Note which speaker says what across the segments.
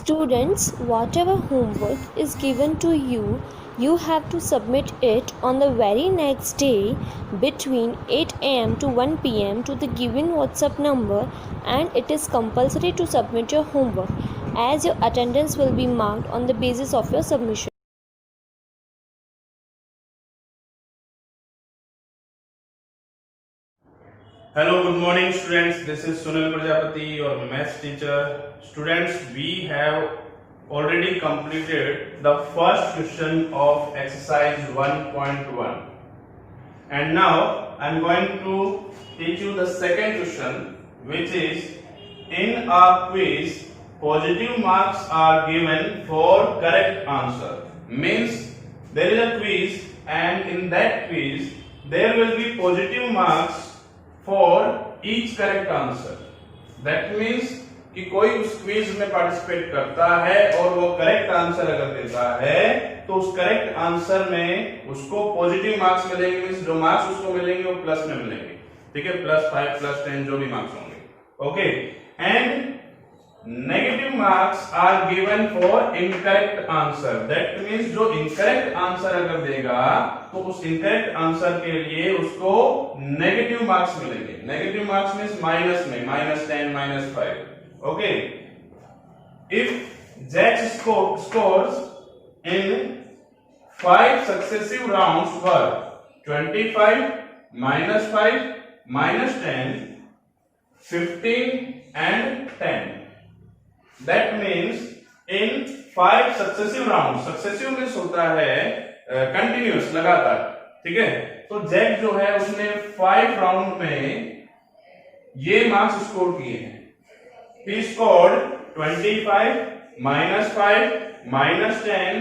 Speaker 1: Students, whatever homework is given to you, you have to submit it on the very next day between 8 am to 1 pm to the given WhatsApp number, and it is compulsory to submit your homework as your attendance will be marked on the basis of your submission.
Speaker 2: Hello, good morning students. This is Sunil Prajapati, your maths teacher. Students, we have already completed the first question of exercise 1.1. And now I am going to teach you the second question, which is in a quiz, positive marks are given for correct answer. Means there is a quiz and in that quiz there will be positive marks for each correct answer. That means कि कोई उस quiz में participate करता है और वो correct answer अगर देता है तो उस करेक्ट आंसर में उसको पॉजिटिव मार्क्स मिलेंगे। मींस जो मार्क्स उसको मिलेंगे वो प्लस में मिलेंगे, ठीक है, +5 +10 जो भी मार्क्स होंगे। Okay, and negative marks are given for incorrect answer. That means जो इनकरेक्ट आंसर अगर देगा तो उस इनकरेक्ट आंसर के लिए उसको नेगेटिव मार्क्स मिलेंगे। नेगेटिव मार्क्स मींस माइनस में, -10 -5। Okay, if Jack scores in 5 successive rounds were 25, -5, -10, 15 and 10. That means in 5 successive rounds, successive means होता है कंटिन्यूअस, लगातार, ठीक है। तो जैक जो है उसने 5 राउंड में ये मार्क्स स्कोर किए हैं। He scored 25, -5, -10,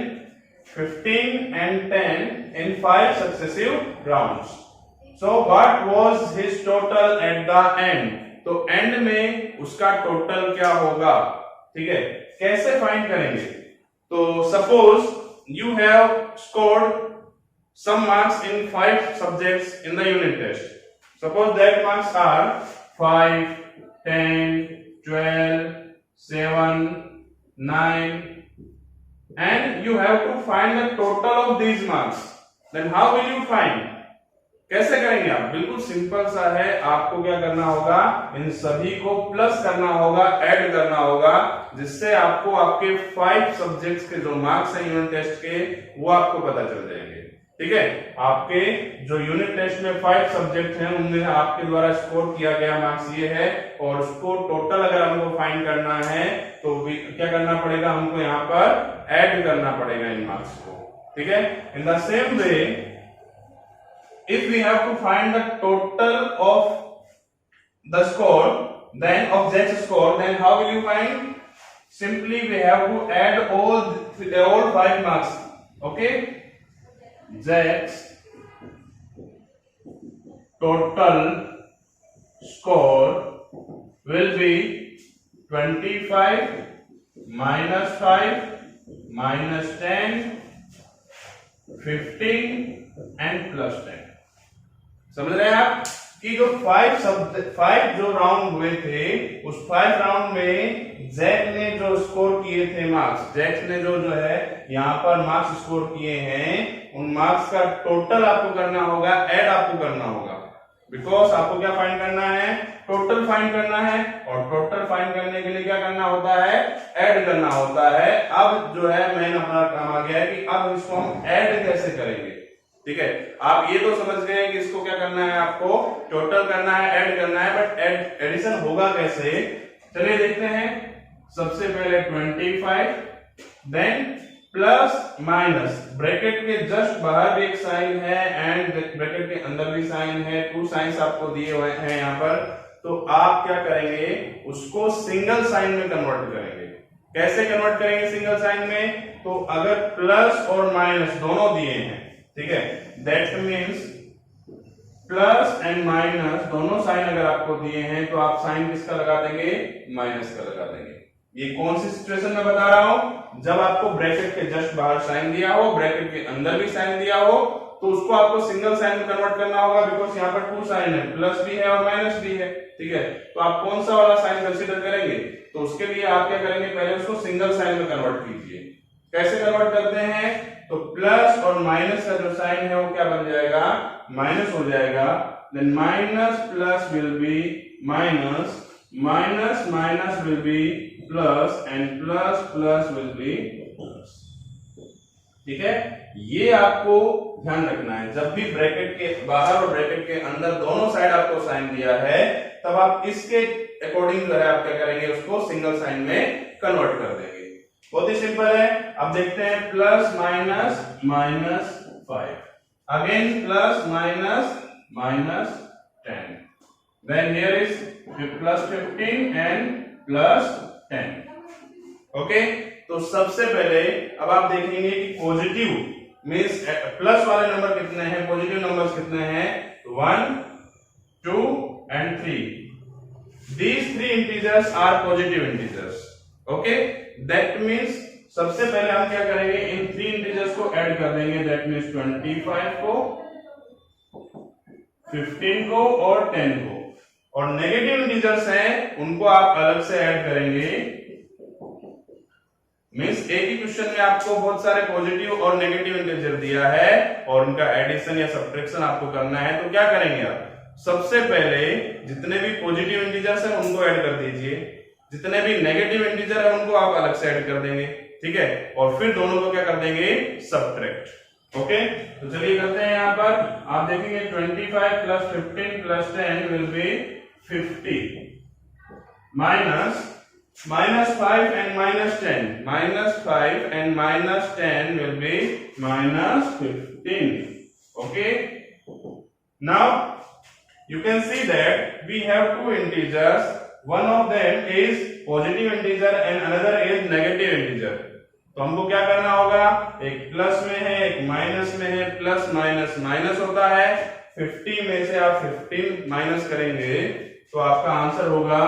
Speaker 2: 15 and 10 in 5 successive rounds. So what was his total at the end? तो एंड में उसका टोटल क्या होगा, ठीक है। कैसे फाइंड करेंगे? तो suppose you have scored some marks in 5 subjects in the unit test. Suppose that marks are 5, 10, 12, 7, 9 and you have to find the total of these marks. Then how will you find? कैसे करेंगे आप? बिल्कुल simple सा है। आपको क्या करना होगा, इन सभी को प्लस करना होगा, ऐड करना होगा, जिससे आपको आपके 5 सब्जेक्ट्स के जो मार्क्स हैं यूनिट टेस्ट के वो आपको पता चल जाएंगे, ठीक है। आपके जो यूनिट टेस्ट में 5 सब्जेक्ट हैं उनमें आपके द्वारा स्कोर किया गया मार्क्स ये है, और उसको टोटल अगर हमको फाइंड करना है तो क्या करना पड़ेगा, हमको यहाँ पर ऐड करना पड़ेगा इन मार्क्स को, ठीक है। In the same way, if we have to find the total of the score, then of Jack's score, then how will you find? Simply we have to add all 5 marks. Okay, Jack's total score will be 25, -5, -10, 15 and +10। समझ रहे हैं आप कि जो 5 जो round हुए थे उस 5 राउंड में जैक ने जो स्कोर किए थे मार्क्स, जैक ने जो है यहाँ पर मार्क्स स्कोर किए हैं, उन मार्क्स का टोटल आपको करना होगा, ऐड आपको करना होगा। बिकॉज आपको क्या फाइंड करना है, टोटल फाइंड करना है, और टोटल फाइंड करने के लिए क्या करना होता है, ऐड करना होता है। अब जो है मेन हमारा काम आ गया है कि अब इसको हम ऐड कैसे करेंगे, ठीक है। आप ये तो समझ गए कि इसको क्या करना है, आपको टोटल करना है, ऐड करना है, बट एडिशन होगा कैसे, चलिए देखते हैं। सबसे पहले 25, देन प्लस माइनस, ब्रैकेट के जस्ट बाहर भी एक साइन है एंड ब्रैकेट के अंदर भी साइन है, 2 साइंस आपको दिए हुए हैं यहाँ पर। तो आप क्या करेंगे, उसको सिंगल साइन में कन्वर्ट करेंगे। कैसे कन्वर्ट करेंगे सिंगल साइन में? तो अगर प्लस और माइनस दोनों दिए हैं, ठीक है, that means plus and minus दोनों साइन अगर आपको दिए हैं तो आप साइन किसका लगा देंगे, माइनस का लगा देंगे। ये कौन सी सिचुएशन में बता रहा हूं, जब आपको ब्रैकेट के जस्ट बाहर साइन दिया हो, ब्रैकेट के अंदर भी साइन दिया हो, तो उसको आपको सिंगल साइन में कन्वर्ट करना होगा, बिकॉज यहाँ पर टू साइन है, प्लस भी है और माइनस भी है, ठीक है। तो आप कौन सा वाला साइन कंसीडर करेंगे, तो उसके लिए आप क्या करेंगे, पहले उसको सिंगल साइन में कन्वर्ट कीजिए। कैसे कन्वर्ट करते हैं, तो प्लस और माइनस का जो साइन है वो क्या बन जाएगा, माइनस हो जाएगा, then minus plus will be minus, minus minus will be plus, and plus plus will be plus, ठीक है। ये आपको ध्यान रखना है, जब भी ब्रैकेट के बाहर और ब्रैकेट के अंदर दोनों साइड आपको साइन दिया है, तब आप इसके अकॉर्डिंग जो है आप क्या करेंगे, उसको सिंगल साइन में कन्वर्ट कर देंगे। बहुत ही सिंपल है। अब देखते हैं plus minus minus 5, again plus minus minus 10, then here is plus 15 and plus 10, okay. तो सबसे पहले अब आप देखेंगे कि पॉजिटिव मींस प्लस वाले नंबर कितने हैं, पॉजिटिव नंबर्स कितने हैं, 1 2 and 3, these three integers are positive integers, okay, that means सबसे पहले हम क्या करेंगे, इन 3 इंटीजर्स को ऐड कर देंगे, that means 25 को, 15 को और 10 को, और नेगेटिव इंटीजर्स हैं उनको आप अलग से ऐड करेंगे। मींस एक ही क्वेश्चन में आपको बहुत सारे पॉजिटिव और नेगेटिव इंटीजर दिया है और उनका एडिशन या सब्ट्रैक्शन आपको करना है, तो क्या करेंगे आप, सबसे पहले जितने भी पॉजिटिव इंटीजर्स हैं उनको ऐड कर दीजिए, जितने भी नेगेटिव इंटीजर है उनको आप अलग से ऐड कर देंगे, ठीक है, और फिर दोनों को क्या कर देंगे, सब्ट्रैक्ट, ओके। तो चलिए करते हैं, यहां पर आप देखेंगे 25 plus 15 plus 10 will be 50, minus minus 5 and minus 10, minus 5 and minus 10 will be minus 15, okay. Now you can see that we have two integers, one of them is positive integer and another is negative integer। तो हमको क्या करना होगा, एक plus में है एक minus में है, प्लस माइनस माइनस होता है, 50 में से आप 15 माइनस करेंगे तो आपका आंसर होगा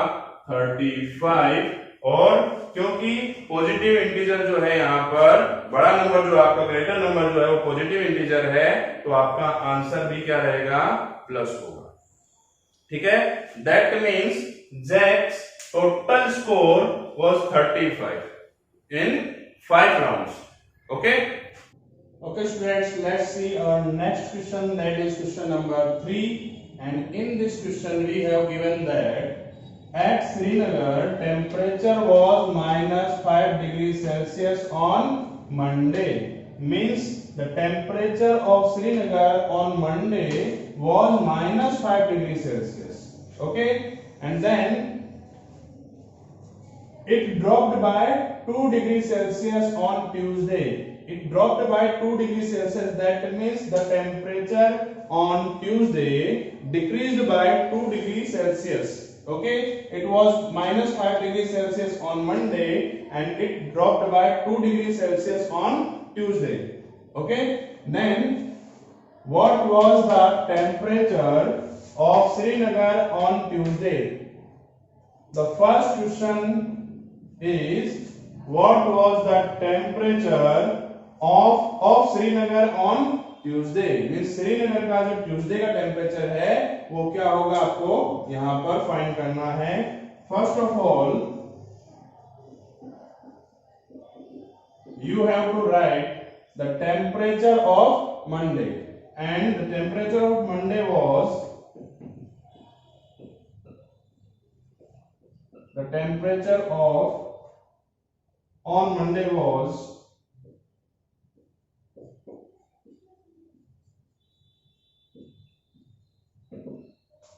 Speaker 2: 35, और क्योंकि पॉजिटिव इंटीजर जो है यहाँ पर बड़ा नंबर जो आपका ग्रेटर नंबर जो है वो पॉजिटिव इंटीजर है, तो आपका आंसर भी क्या रहेगा, प्लस होगा, ठीक है। That means Jack's total score was 35 in 5 rounds, okay. Okay students, let's see our next question, that is question number 3, and in this question we have given that at Srinagar temperature was minus 5 degrees Celsius on Monday, means the temperature of Srinagar on Monday was minus 5 degrees Celsius, okay, and then it dropped by 2 degrees Celsius on Tuesday. It dropped by 2 degrees Celsius, that means the temperature on Tuesday decreased by 2 degrees Celsius, okay. It was minus 5 degrees Celsius on Monday and it dropped by 2 degrees Celsius on Tuesday, okay. Then what was the temperature of Srinagar on Tuesday? The first question is, what was the temperature of Srinagar on Tuesday? Means Srinagar का जो Tuesday का temperature है वो क्या होगा, आपको यहां पर फाइंड करना है। First of all you have to write the temperature of Monday, and the temperature of Monday was, the temperature of on Monday was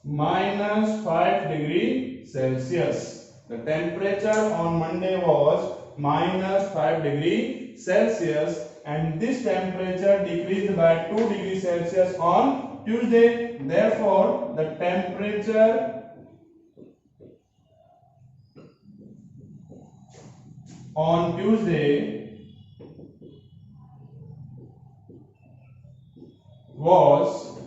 Speaker 2: minus 5 degree Celsius. The temperature on Monday was minus 5 degree Celsius, and this temperature decreased by 2 degree Celsius on Tuesday. Therefore, the temperature on Tuesday was,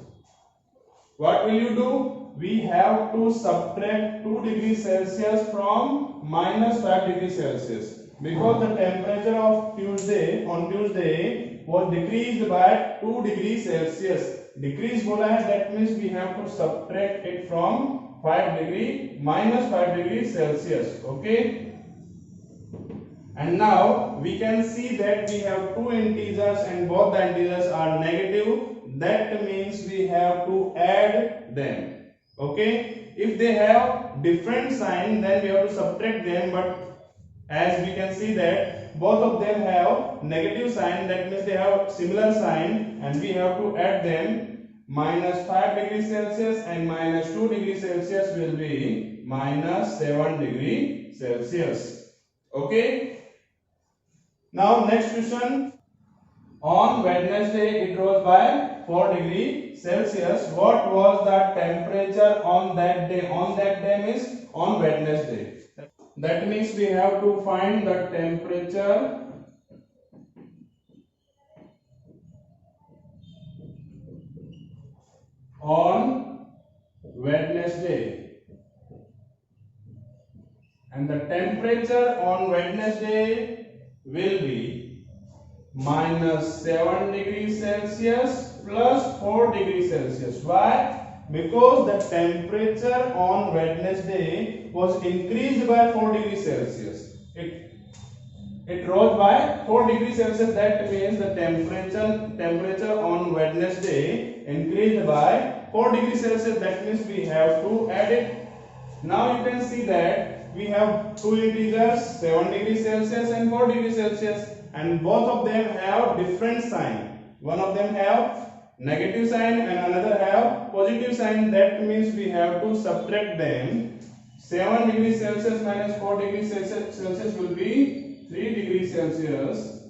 Speaker 2: what will you do? We have to subtract 2 degrees Celsius from minus 5 degrees Celsius, because the temperature of Tuesday on Tuesday was decreased by 2 degrees Celsius. Decrease बोला है, that means we have to subtract it from 5 degree minus 5 degrees Celsius. Okay. And now we can see that we have two integers and both the integers are negative. That means we have to add them. Okay. If they have different sign, then we have to subtract them. But as we can see that both of them have negative sign, that means they have similar sign, and we have to add them. Minus 5 degrees Celsius and minus 2 degrees Celsius will be minus 7 degrees Celsius. Okay. Now next question. On Wednesday it rose by 4 degrees Celsius. What was the temperature on that day? On that day means on Wednesday. That means we have to find the temperature on Wednesday. And the temperature on Wednesday will be minus 7 degrees Celsius plus 4 degrees Celsius. Why? Because the temperature on Wednesday was increased by 4 degrees Celsius. It rose by 4 degrees Celsius. That means the temperature on Wednesday increased by 4 degrees Celsius. That means we have to add it. Now you can see that we have two integers, 7 degrees Celsius and 4 degrees Celsius, and both of them have different sign. One of them have negative sign and another have positive sign. That means we have to subtract them. 7 degrees Celsius minus 4 degrees Celsius will be 3 degrees Celsius,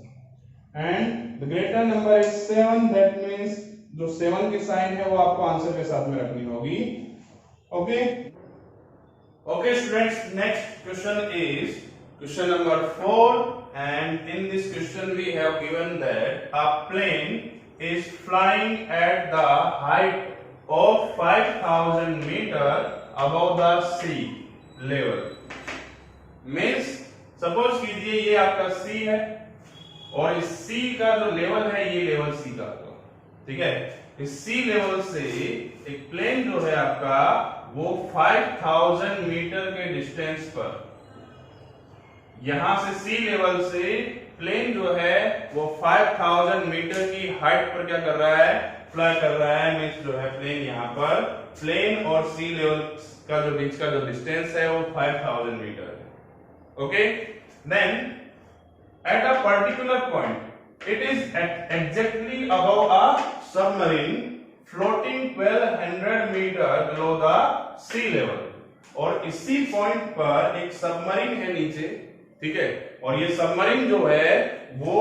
Speaker 2: and the greater number is 7. That means जो 7 की sign है वो आपको answer के साथ में रखनी होगी. Okay. Okay students, next question is question number 4, and in this question we have given that a plane is flying at the height of 5000 meter above the sea level. Means suppose कीजिए ये आपका C है और इस C का जो level है ये लेवल C का होगा. ठीक है. इस C लेवल से एक प्लेन जो है आपका वो 5000 मीटर के डिस्टेंस पर, यहां से सी लेवल से प्लेन जो है वो 5000 मीटर की हाइट पर क्या कर रहा है, फ्लाई कर रहा है. मींस जो है प्लेन यहां पर प्लेन और सी लेवल का जो बीच का जो डिस्टेंस है वो 5000 मीटर है. Okay. Then at a particular point it is exactly above a submarine floating 1200 metre below the sea level. और इसी पॉइंट पर एक सबमरीन है नीचे. ठीक है. और ये सबमरीन जो है वो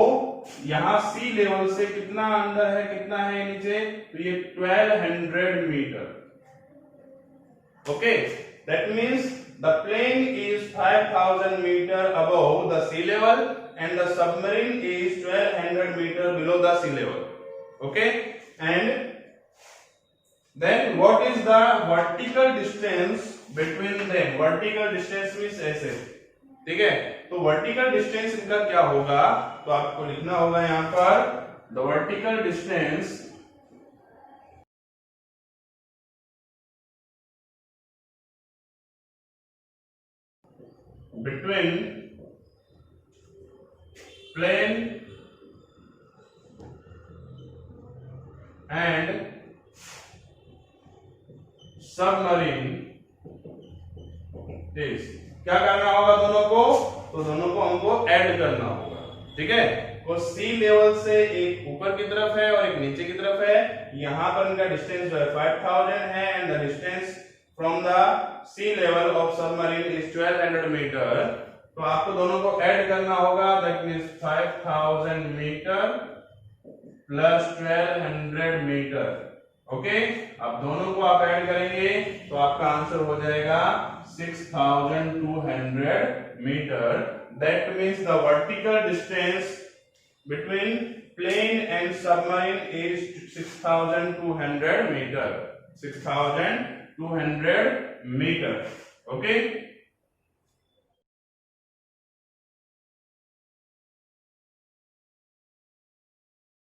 Speaker 2: यहां सी लेवल से कितना अंदर है, कितना है नीचे, तो ये 1200 metre. Okay. That means the plane is 5000 metre above the sea level and the submarine is 1200 meter below the sea level. Okay. And then what is the vertical distance between them? Vertical distance means ऐसे. ठीक है. तो vertical distance इनका क्या होगा, तो आपको लिखना होगा यहां पर the vertical distance between plane and submarine is, क्या करना होगा दोनों को, तो दोनों को हमको ऐड करना होगा. ठीक है. और सी लेवल से एक ऊपर की तरफ है और एक नीचे की तरफ है. यहां पर इनका डिस्टेंस जो है 5000 है and the distance from the sea level of submarine is 1200 metre. तो आपको दोनों को ऐड करना होगा. That means 5000 metre plus 1200 metre. Okay. अब दोनों को आप ऐड करेंगे तो आपका आंसर हो जाएगा 6200 metre. That means the vertical distance between plane and submarine is 6200 metre. 6200 metre. Okay.